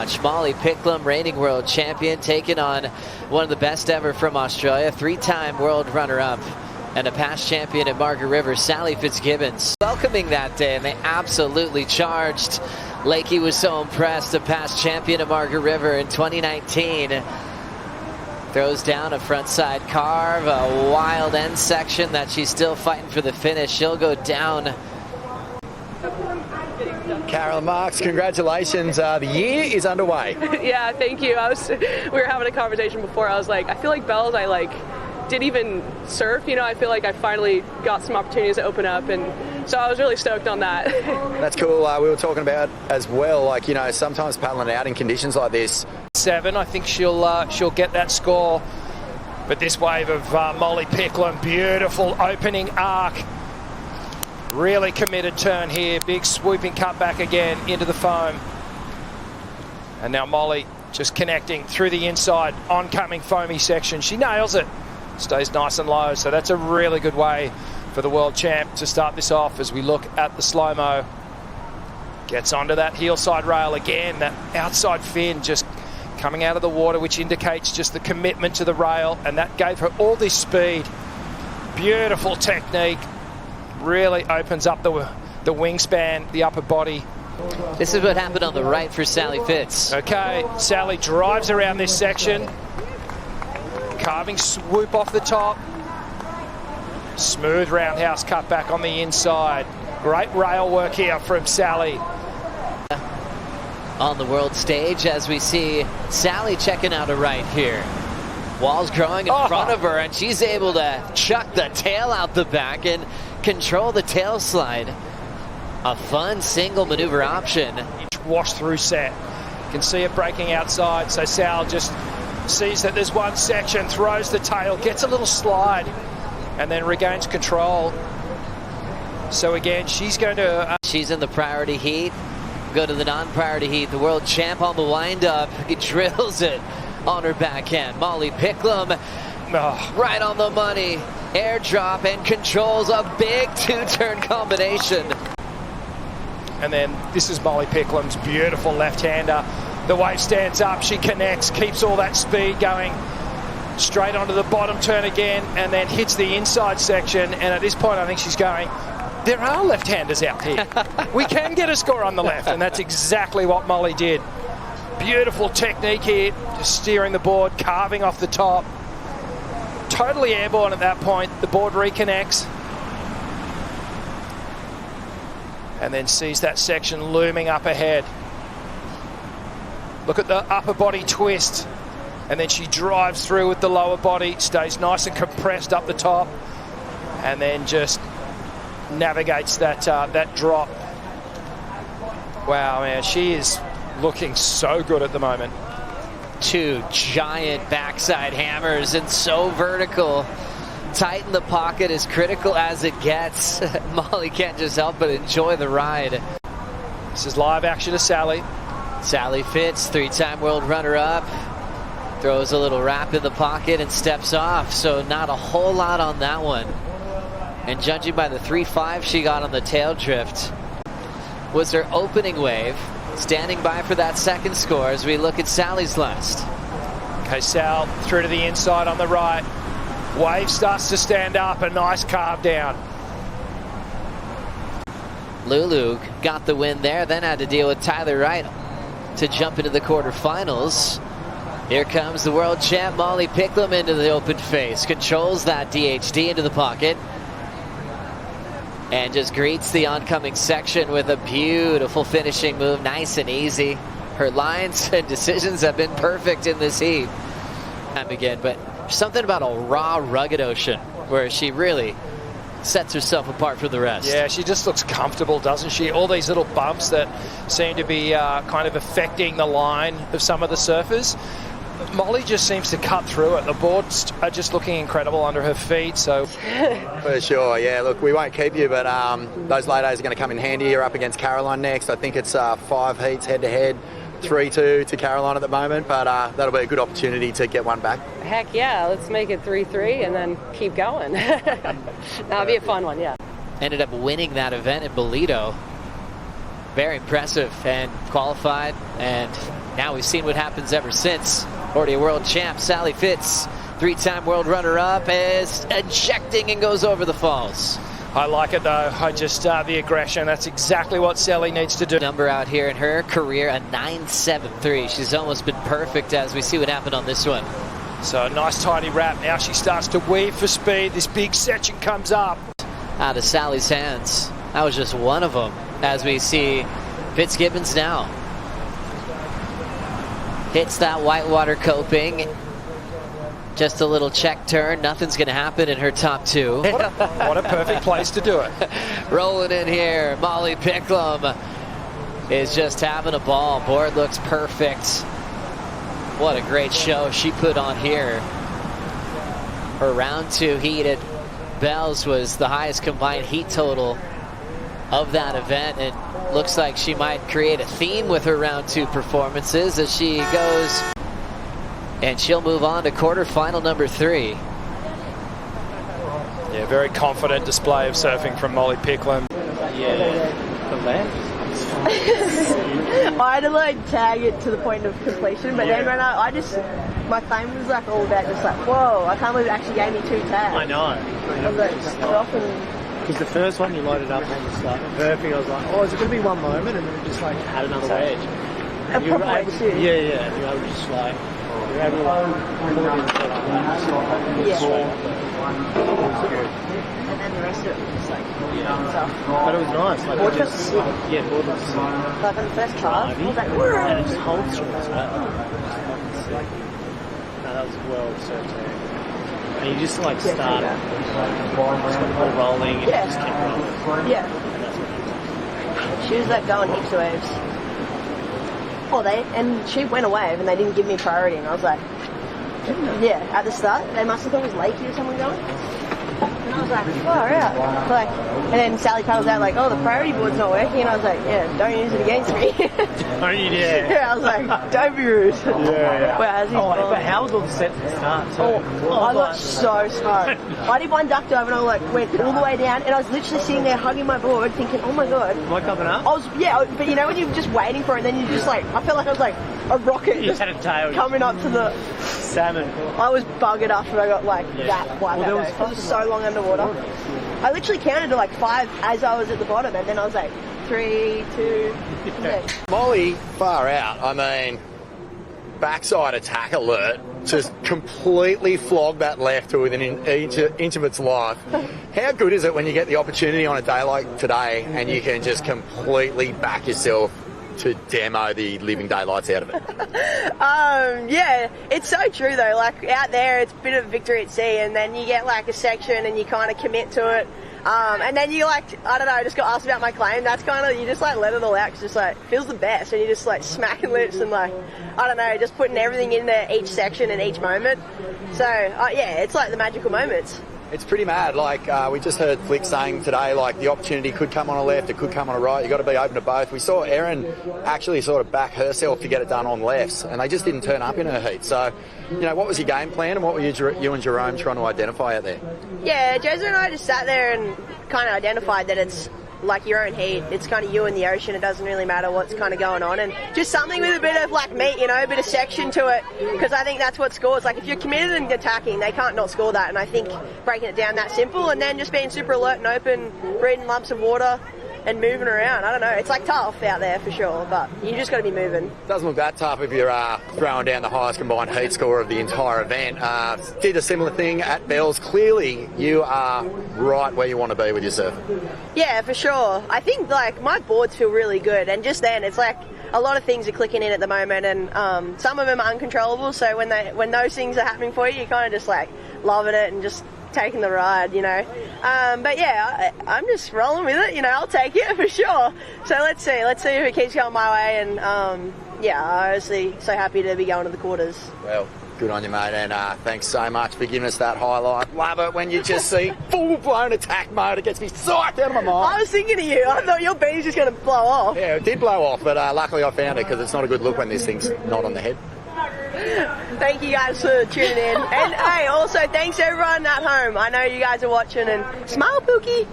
match. Molly Picklum, reigning world champion, taking on one of the best ever from Australia, 3-time world runner-up and a past champion at Margaret River, S.Fitzgibbons. Welcoming that day, and they absolutely charged. Lakey was so impressed, a past champion at Margaret River in 2019. Throws down a frontside carve, a wild end section that she's still fighting for the finish. She'll go down. Carolyn Marks, congratulations. The year is underway. Yeah, thank you. We were having a conversation before. I was like, I feel like Bells, I didn't even surf. You know, I feel like I finally got some opportunities to open up, and so I was really stoked on that. That's cool. We were talking about as well, sometimes paddling out in conditions like this. 7, I think she'll get that score. But this wave of Molly Picklum, beautiful opening arc. Really committed turn here. Big swooping cutback again into the foam. And now Molly just connecting through the inside, oncoming foamy section. She nails it. Stays nice and low. So that's a really good way for the world champ to start this off as we look at the slow-mo. Gets onto that heel side rail again. That outside fin just coming out of the water, which indicates just the commitment to the rail. And that gave her all this speed. Beautiful technique. Really opens up the wingspan, the upper body. This is what happened on the right for Sally Fitz. Okay, Sally drives around this section. Carving swoop off the top. Smooth roundhouse cutback on the inside. Great rail work here from Sally. On the world stage, as we see Sally checking out a right here. Wall's growing in front of her, and she's able to chuck the tail out the back and control the tail slide. A fun single maneuver option. Wash through set. You can see it breaking outside, so Sal just sees that there's one section, throws the tail, gets a little slide, and then regains control. So again, she's going to... She's in the priority heat. Go to the non-priority heat. The world champ on the wind-up. He drills it on her backhand. Molly Picklum, right on the money. Airdrop and controls a big two-turn combination. And then this is Molly Picklum's beautiful left-hander. The wave stands up, she connects, keeps all that speed going straight onto the bottom turn again, and then hits the inside section. And at this point, I think she's going, there are left-handers out here. We can get a score on the left, and that's exactly what Molly did. Beautiful technique here, just steering the board, carving off the top. Totally airborne at that point. The board reconnects. And then sees that section looming up ahead. Look at the upper body twist. And then she drives through with the lower body, stays nice and compressed up the top, and then just navigates that drop. Wow, man, she is looking so good at the moment. 2 giant backside hammers and so vertical. Tight in the pocket, as critical as it gets. Molly can't just help but enjoy the ride. This is live action to Sally. Sally Fitz, 3-time world runner-up. Throws a little wrap in the pocket and steps off, so not a whole lot on that one. And judging by the 3.5 she got on the tail drift, was her opening wave. Standing by for that second score as we look at Sally's last. Okay, Sal through to the inside on the right. Wave starts to stand up, a nice carve down. Lulu got the win there, then had to deal with Tyler Wright to jump into the quarterfinals. Here comes the world champ Molly Picklum into the open face. Controls that DHD into the pocket. And just greets the oncoming section with a beautiful finishing move, nice and easy. Her lines and decisions have been perfect in this heat. Again, but something about a raw, rugged ocean where she really sets herself apart from the rest. Yeah, she just looks comfortable, doesn't she? All these little bumps that seem to be kind of affecting the line of some of the surfers. Molly just seems to cut through it. The boards are just looking incredible under her feet. So for sure, yeah. Look, we won't keep you, but those late days are going to come in handy here up against Caroline next. I think it's 5 heats head-to-head, 3-2 to Caroline at the moment, but that'll be a good opportunity to get one back. Heck yeah, let's make it 3-3 and then keep going. That'll be a fun one, yeah. Ended up winning that event in Bolito. Very impressive, and qualified and Now we've seen what happens ever since. Already a world champ, Sally Fitz, 3-time world runner-up, is injecting and goes over the falls. I like it though. I just the aggression. That's exactly what Sally needs to do. Number out here in her career, a 9.73. She's almost been perfect as we see what happened on this one. So a nice tidy wrap. Now she starts to weave for speed. This big section comes up. Out of Sally's hands. That was just one of them as we see Fitzgibbons now. Hits that whitewater coping. Just a little check turn. Nothing's going to happen in her top two. What a perfect place to do it. Rolling in here, M.Picklum is just having a ball. Board looks perfect. What a great show she put on here. Her round 2 heat at Bells was the highest combined heat total of that event. It looks like she might create a theme with her round 2 performances as she goes. And she'll move on to quarterfinal number 3. Yeah, very confident display of surfing from M.Picklum. I had to like tag it to the point of completion, but then when my phone was like all about just like, whoa, I can't believe it actually gave me 2 tags. I know. I was like, stop and... Because the first one you loaded up on the start, perfect. I was like, oh, is it going to be one moment? And then it just like had another wedge. A proper wedge too. Yeah. You were just like, you were able to pull it in the first one. And then the rest of it was just like, tough. But it was nice. Like, Board was sick. Yeah, board was sick. Like on the first try, I was like, and it just holds through as well. No, that was well surfed there. And you just like started all rolling and Yeah. just kept rolling. yeah. And that's what She was like going heaps of waves. And she went a wave and they didn't give me priority, and I was like, yeah, at the start, they must have thought it was Lakey or someone going. And I was like, far out. Like, and then Sally paddles out like, oh, the priority board's not working, and I was like, yeah, don't use it against me. Don't you dare. Yeah, I was like, don't be rude. Yeah. But how was all the sets at the start? So, I got so smart. I did one duck dive and I went all the way down, and I was literally sitting there hugging my board thinking, oh my god. Am I coming up? But you know when you're just waiting for it, and then you just like, I felt like I was like a rocket You had a tail. coming up to the... Salmon. I was buggered after I got like that wipeout. Well, It was so long underwater. I literally counted to like 5 as I was at the bottom, and then I was like 3, 2, 6. Molly, far out. I mean, backside attack alert. Just completely flogged that left to within an inch of its life. How good is it when you get the opportunity on a day like today and you can just completely back yourself to demo the living daylights out of it? Yeah, it's so true though. Like out there, it's a bit of victory at sea, and then you get like a section and you kind of commit to it. And then you like, I don't know, I just got asked about my claim. That's kind of, you just like let it all out, 'cause just like feels the best, and you just like smacking lips and like, I don't know, just putting everything into each section and each moment. So yeah, it's like the magical moments. It's pretty mad. Like we just heard Flick saying today, like the opportunity could come on a left, it could come on a right. You got to be open to both. We saw Erin actually sort of back herself to get it done on lefts, and they just didn't turn up in her heat. So, you know, what was your game plan, and what were you and Jerome trying to identify out there? Yeah, Jezza and I just sat there and kind of identified that it's like your own heat. It's kind of you in the ocean. It doesn't really matter what's kind of going on, and just something with a bit of like meat, you know, a bit of section to it, because I think that's what scores. Like if you're committed and attacking, they can't not score that, and I think breaking it down that simple, and then just being super alert and open, reading lumps of water and moving around. I don't know, it's like tough out there for sure, but you just got to be moving. Doesn't look that tough if you're throwing down the highest combined heat score of the entire event. Did a similar thing at Bells. Clearly you are right where you want to be with your surf. Yeah, for sure. I think like my boards feel really good, and just then it's like a lot of things are clicking in at the moment, and some of them are uncontrollable, so when those things are happening for you, you're kind of just like loving it and just taking the ride, you know. But yeah, I'm just rolling with it, you know. I'll take it for sure. So let's see if it keeps going my way, and yeah, I'm honestly so happy to be going to the quarters. Well, good on you, mate, and thanks so much for giving us that highlight. Love it when you just see full-blown attack mode. It gets me psyched out of my mind. I was thinking of you. I thought your bean's just going to blow off. Yeah, it did blow off, but luckily I found it, because it's not a good look when this thing's not on the head. Thank you guys for tuning in. And hey, also thanks everyone at home. I know you guys are watching, and smile, Pookie.